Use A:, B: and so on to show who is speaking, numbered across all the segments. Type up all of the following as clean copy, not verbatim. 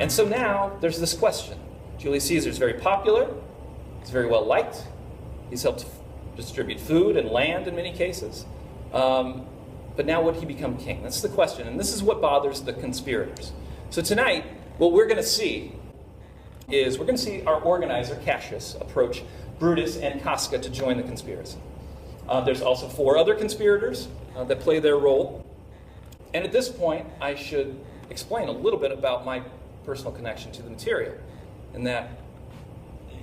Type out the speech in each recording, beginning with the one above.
A: And so now there's this question. Julius Caesar is very popular. He's very well liked. He's helped distribute food and land in many cases. But now would he become king? That's the question. And this is what bothers the conspirators. So tonight, what we're going to see is we're going to see our organizer, Cassius, approach Brutus and Casca to join the conspiracy. There's also 4 other conspirators that play their role. And at this point, I should explain a little bit about my personal connection to the material. In that,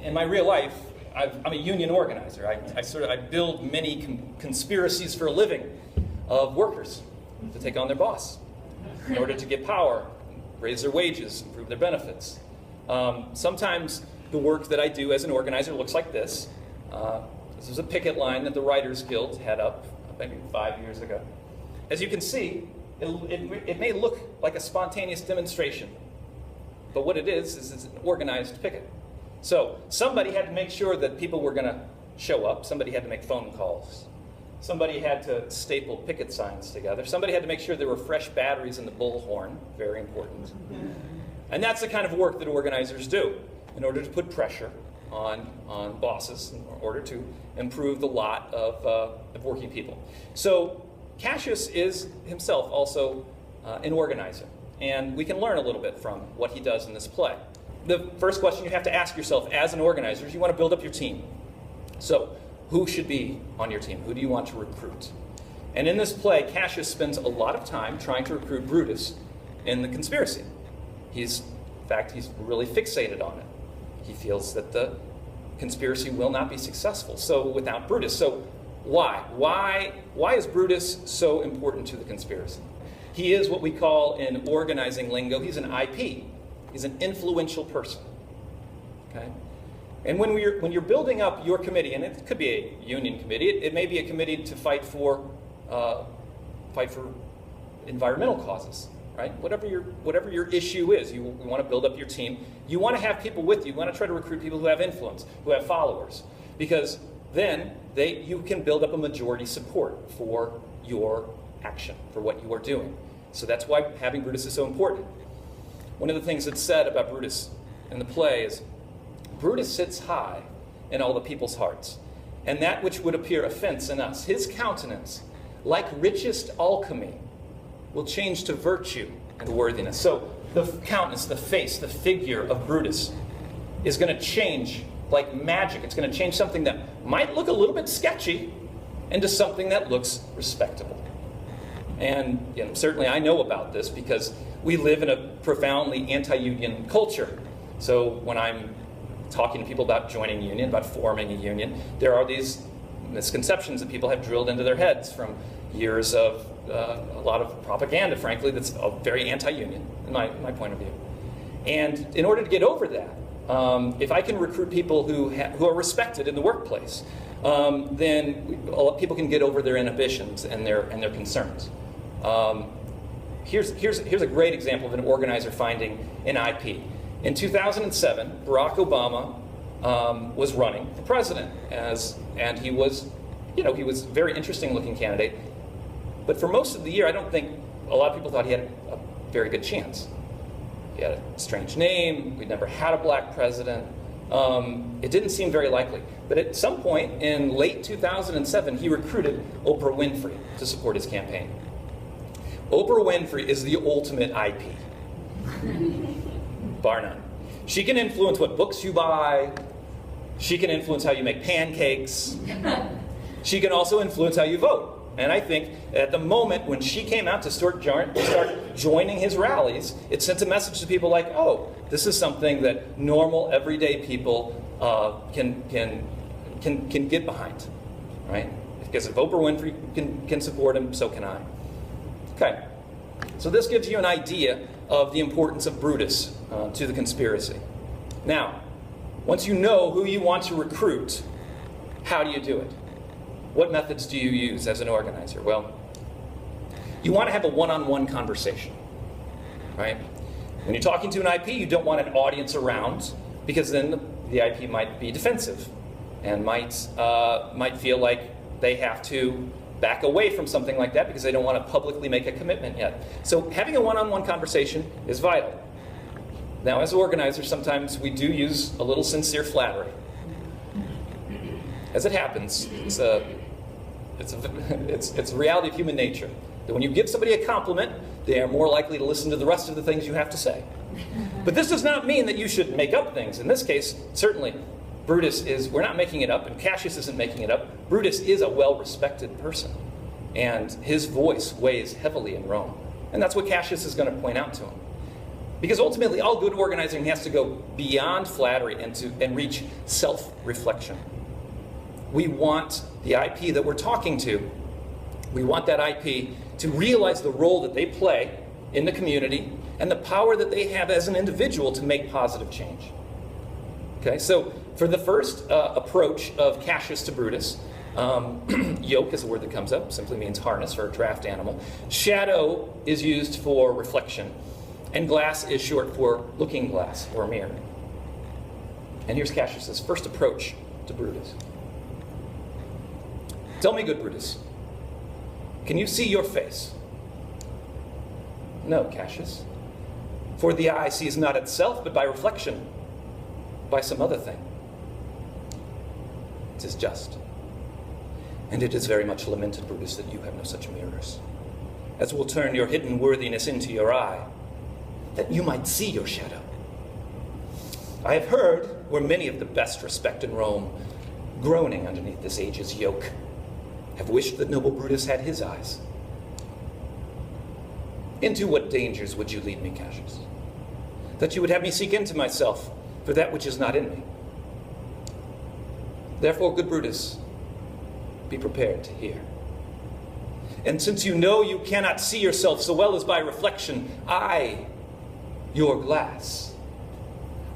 A: in my real life, I'm a union organizer. I build many conspiracies for a living of workers to take on their boss in order to get power, raise their wages, improve their benefits. Sometimes the work that I do as an organizer looks like this. This is a picket line that the Writers Guild had up maybe 5 years ago. As you can see, it may look like a spontaneous demonstration, but what it is it's an organized picket. So somebody had to make sure that people were going to show up. Somebody had to make phone calls. Somebody had to staple picket signs together. Somebody had to make sure there were fresh batteries in the bullhorn, very important. And that's the kind of work that organizers do in order to put pressure on bosses in order to improve the lot of working people. So Cassius is himself also an organizer, and we can learn a little bit from what he does in this play. The first question you have to ask yourself as an organizer is you want to build up your team. So who should be on your team? Who do you want to recruit? And in this play, Cassius spends a lot of time trying to recruit Brutus in the conspiracy. In fact, he's really fixated on it. He feels that the conspiracy will not be successful. So without Brutus. So why? Why is Brutus so important to the conspiracy? He is what we call in organizing lingo, he's an IP. He's an influential person. Okay? And when you're building up your committee, and it could be a union committee, it may be a committee to fight for environmental causes, right? Whatever your issue is, you want to build up your team. You want to have people with you. You want to try to recruit people who have influence, who have followers, because then you can build up a majority support for your action, for what you are doing. So that's why having Brutus is so important. One of the things that's said about Brutus in the play is, Brutus sits high in all the people's hearts, and that which would appear offense in us, his countenance, like richest alchemy, will change to virtue and worthiness. So the countenance, the face, the figure of Brutus is going to change like magic. It's going to change something that might look a little bit sketchy into something that looks respectable. And certainly I know about this because we live in a profoundly anti-union culture. So when I'm talking to people about joining a union, about forming a union, there are these misconceptions that people have drilled into their heads from years of a lot of propaganda, frankly, that's very anti-union, in my point of view. And in order to get over that, if I can recruit people who are respected in the workplace, then people can get over their inhibitions and their concerns. Here's a great example of an organizer finding an IP. In 2007, Barack Obama was running for president, and he was a very interesting looking candidate. But for most of the year, I don't think a lot of people thought he had a very good chance. He had a strange name. We'd never had a black president. It didn't seem very likely. But at some point in late 2007, he recruited Oprah Winfrey to support his campaign. Oprah Winfrey is the ultimate IP, bar none. She can influence what books you buy. She can influence how you make pancakes. She can also influence how you vote. And I think at the moment when she came out to start joining his rallies, it sent a message to people like, oh, this is something that normal, everyday people can get behind, right? Because if Oprah Winfrey can support him, so can I. Okay, so this gives you an idea of the importance of Brutus to the conspiracy. Now, once you know who you want to recruit, how do you do it? What methods do you use as an organizer? Well, you want to have a one-on-one conversation, right? When you're talking to an IP, you don't want an audience around, because then the IP might be defensive and might feel like they have to back away from something like that because they don't want to publicly make a commitment yet. So having a one-on-one conversation is vital. Now, as organizers, sometimes we do use a little sincere flattery. As it happens, it's a reality of human nature. That when you give somebody a compliment, they are more likely to listen to the rest of the things you have to say. But this does not mean that you should make up things. In this case, certainly, Brutus is, we're not making it up, and Cassius isn't making it up. Brutus is a well-respected person, and his voice weighs heavily in Rome. And that's what Cassius is going to point out to him. Because ultimately, all good organizing has to go beyond flattery and reach self-reflection. We want the IP that we're talking to, we want that IP to realize the role that they play in the community and the power that they have as an individual to make positive change. Okay, so for the first approach of Cassius to Brutus, yoke is a word that comes up, simply means harness for a draft animal. Shadow is used for reflection, and glass is short for looking glass or mirror. And here's Cassius's first approach to Brutus. Tell me, good Brutus, can you see your face? No, Cassius. For the eye sees not itself, but by reflection, by some other thing. 'Tis just. And it is very much lamented, Brutus, that you have no such mirrors, as will turn your hidden worthiness into your eye, that you might see your shadow. I have heard where many of the best respect in Rome, groaning underneath this age's yoke, have wished that noble Brutus had his eyes. Into what dangers would you lead me, Cassius? That you would have me seek into myself for that which is not in me. Therefore, good Brutus, be prepared to hear. And since you know you cannot see yourself so well as by reflection, I, your glass,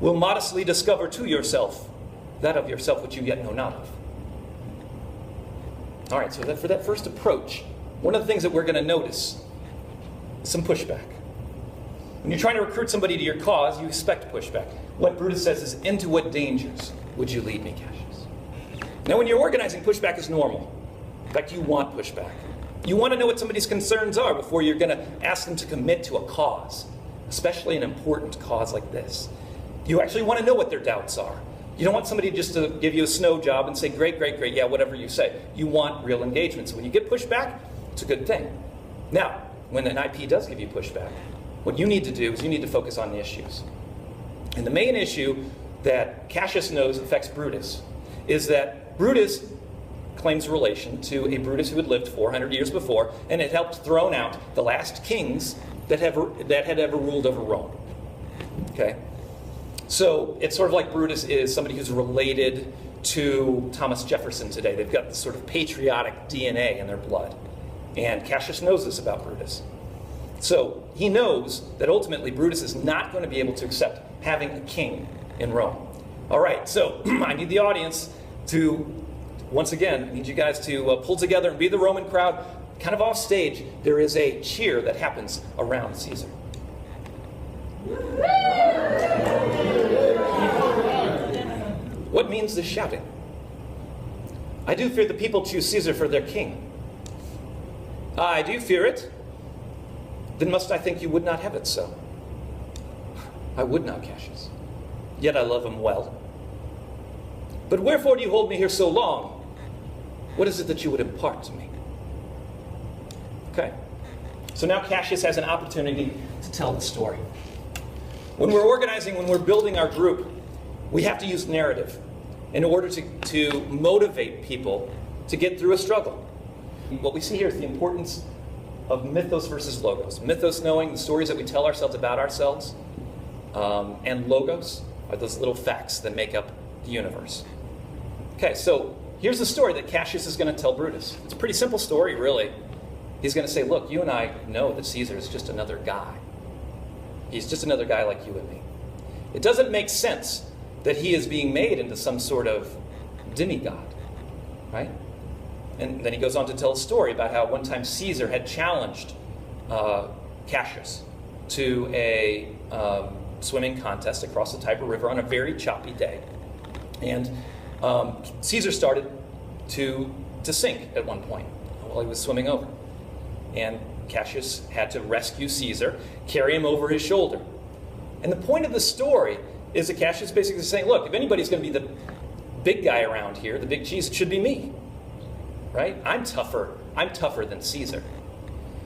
A: will modestly discover to yourself that of yourself which you yet know not of. All right, so for that first approach, one of the things that we're going to notice is some pushback. When you're trying to recruit somebody to your cause, you expect pushback. What Brutus says is, into what dangers would you lead me, Cassius? Now, when you're organizing, pushback is normal. In fact, you want pushback. You want to know what somebody's concerns are before you're going to ask them to commit to a cause, especially an important cause like this. You actually want to know what their doubts are. You don't want somebody just to give you a snow job and say, great, great, great, yeah, whatever you say. You want real engagement. So when you get pushback, it's a good thing. Now, when an IP does give you pushback, what you need to do is you need to focus on the issues. And the main issue that Cassius knows affects Brutus is that Brutus claims relation to a Brutus who had lived 400 years before and had helped throne out the last kings that had ever ruled over Rome. Okay? So it's sort of like Brutus is somebody who's related to Thomas Jefferson today. They've got this sort of patriotic DNA in their blood. And Cassius knows this about Brutus. So he knows that ultimately Brutus is not going to be able to accept having a king in Rome. All right, so I need the audience to, once again, I need you guys to pull together and be the Roman crowd. Kind of off stage, there is a cheer that happens around Caesar. What means this shouting? I do fear the people choose Caesar for their king. I do fear it. Then must I think you would not have it so? I would not, Cassius. Yet I love him well. But wherefore do you hold me here so long? What is it that you would impart to me? Okay. So now Cassius has an opportunity to tell the story. When we're organizing, when we're building our group, we have to use narrative in order to motivate people to get through a struggle. What we see here is the importance of mythos versus logos. Mythos knowing the stories that we tell ourselves about ourselves, and logos are those little facts that make up the universe. Okay, so here's the story that Cassius is going to tell Brutus. It's a pretty simple story, really. He's going to say, look, you and I know that Caesar is just another guy. He's just another guy like you and me. It doesn't make sense that he is being made into some sort of demigod, right? And then he goes on to tell a story about how one time Caesar had challenged Cassius to a swimming contest across the Tiber River on a very choppy day. And Caesar started to sink at one point while he was swimming over. And Cassius had to rescue Caesar, carry him over his shoulder. And the point of the story is that Cassius is basically saying, look, if anybody's going to be the big guy around here, the big cheese, it should be me. Right? I'm tougher than Caesar.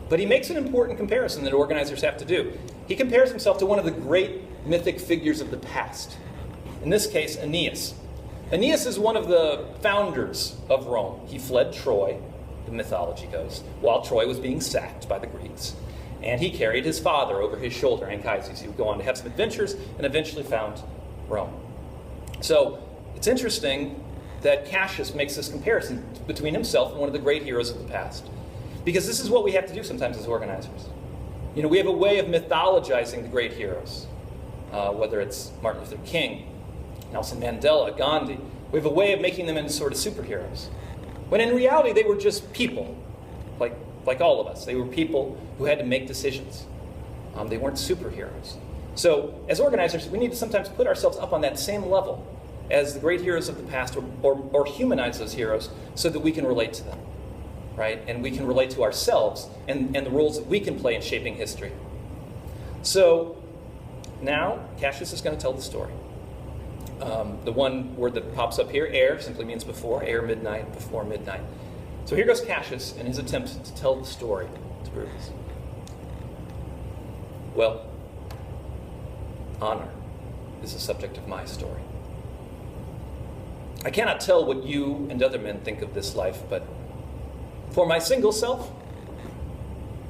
A: But he makes an important comparison that organizers have to do. He compares himself to one of the great mythic figures of the past. In this case, Aeneas. Aeneas is one of the founders of Rome. He fled Troy, the mythology goes, while Troy was being sacked by the Greeks. And he carried his father over his shoulder, Anchises. He would go on to have some adventures and eventually found Rome. So it's interesting that Cassius makes this comparison between himself and one of the great heroes of the past. Because this is what we have to do sometimes as organizers. You know, we have a way of mythologizing the great heroes, whether it's Martin Luther King, Nelson Mandela, Gandhi. We have a way of making them into sort of superheroes. When in reality, they were just people, like all of us. They were people who had to make decisions. They weren't superheroes. So as organizers, we need to sometimes put ourselves up on that same level as the great heroes of the past, or humanize those heroes so that we can relate to them, right? And we can relate to ourselves and the roles that we can play in shaping history. So now Cassius is going to tell the story. The one word that pops up here, ere, simply means before, ere midnight, before midnight. So here goes Cassius in his attempt to tell the story to Brutus. Well, honor is the subject of my story. I cannot tell what you and other men think of this life, but for my single self,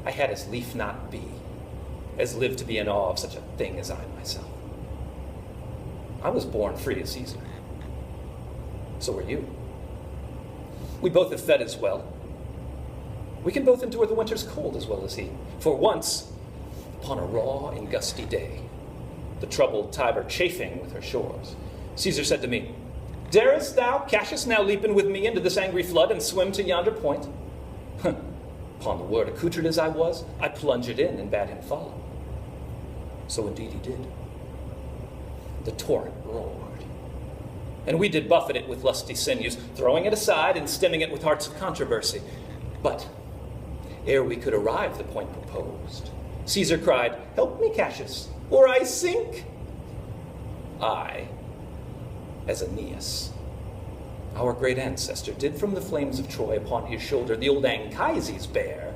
A: I had as lief not be, as live to be in awe of such a thing as I myself. I was born free as Caesar. So were you. We both have fed as well. We can both endure the winter's cold as well as he. For once, upon a raw and gusty day, the troubled Tiber chafing with her shores, Caesar said to me, "Darest thou, Cassius, now leap in with me into this angry flood and swim to yonder point?" Upon the word, accoutred as I was, I plunged in and bade him follow. So indeed he did. The torrent roared, and we did buffet it with lusty sinews, throwing it aside and stemming it with hearts of controversy. But ere we could arrive the point proposed, Caesar cried, "Help me, Cassius, or I sink." I, as Aeneas, our great ancestor, did from the flames of Troy upon his shoulder the old Anchises bear,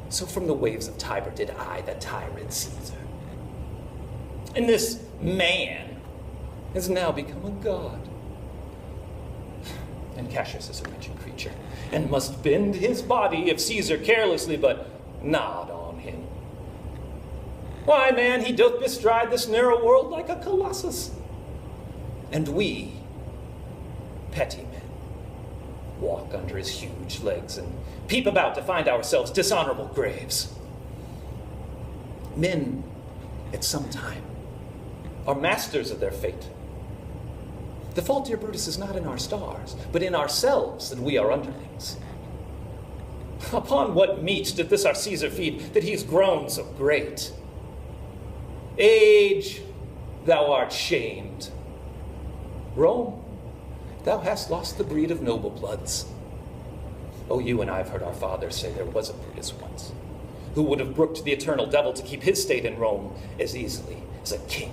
A: so from the waves of Tiber did I the tyrant Caesar. And this man has now become a god. And Cassius is a wretched creature, and must bend his body if Caesar carelessly but nod on him. Why, man, he doth bestride this narrow world like a colossus. And we, petty men, walk under his huge legs and peep about to find ourselves dishonorable graves. Men, at some time, are masters of their fate. The fault, dear Brutus, is not in our stars, but in ourselves that we are underlings. Upon what meat did this our Caesar feed, that he's grown so great? Age, thou art shamed. Rome, thou hast lost the breed of noble bloods. Oh, you and I have heard our fathers say there was a Brutus once, who would have brooked the eternal devil to keep his state in Rome as easily as a king